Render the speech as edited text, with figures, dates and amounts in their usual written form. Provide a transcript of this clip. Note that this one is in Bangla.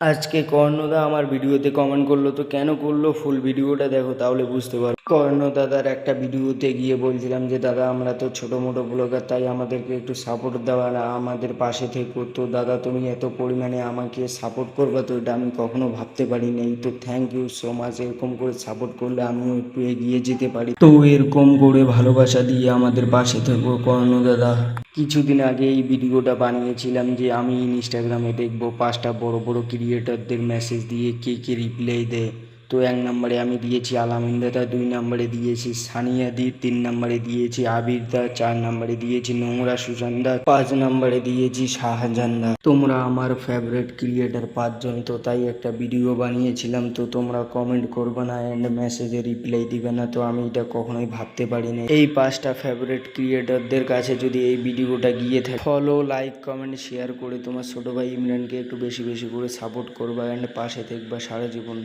আজকে কর্ণদা আমার ভিডিওতে কমেন্ট করলো, তো কেন করলো ফুল ভিডিওটা দেখো তাহলে বুঝতে পারো। কর্ণ দাদার একটা ভিডিওতে গিয়ে বলছিলাম যে দাদা আমরা তো ছোটো মোটো ব্লগার, তাই আমাদেরকে একটু সাপোর্ট দেওয়া না, আমাদের পাশে থেকো। তো দাদা তুমি এত পরিমাণে আমাকে সাপোর্ট করবে তো এটা আমি কখনো ভাবতে পারি নাই। তো থ্যাংক ইউ সো মাচ। এরকম করে সাপোর্ট করলে আমিও একটু এগিয়ে যেতে পারি। তো এরকম করে ভালোবাসা দিয়ে আমাদের পাশে থেকো কর্ণ দাদা। কিছুদিন আগে এই ভিডিওটা বানিয়েছিলাম যে আমি ইনস্টাগ্রামে দেখবো 5টা বড় বড় ক্রিয়েটরদের মেসেজ দিয়ে কে কে রিপ্লাই দেয়। তো 1 নম্বরে আমি দিয়েছি আলামিন দাদা, 2 নম্বরে দিয়েছি সানিয়া দি, 3 নম্বরে দিয়েছি আবির দা, 4 নম্বরে দিয়েছি নোংরা সুজন দা, 5 নম্বরে দিয়েছি শাহজাহান দা। তোমরা আমার ফেভারিট ক্রিয়েটর 5জন, তো তাই একটা ভিডিও বানিয়েছিলাম। তো তোমরা কমেন্ট করবে না অ্যান্ড মেসেজে রিপ্লাই দিবে না, তো আমি এটা কখনোই ভাবতে পারিনি। এই 5টা ফেভারিট ক্রিয়েটরদের কাছে যদি এই ভিডিওটা গিয়ে থাকে, ফলো, লাইক, কমেন্ট, শেয়ার করে তোমার ছোটো ভাই ইমরানকে একটু বেশি বেশি করে সাপোর্ট করবা অ্যান্ড পাশে থাকবা সারা জীবন।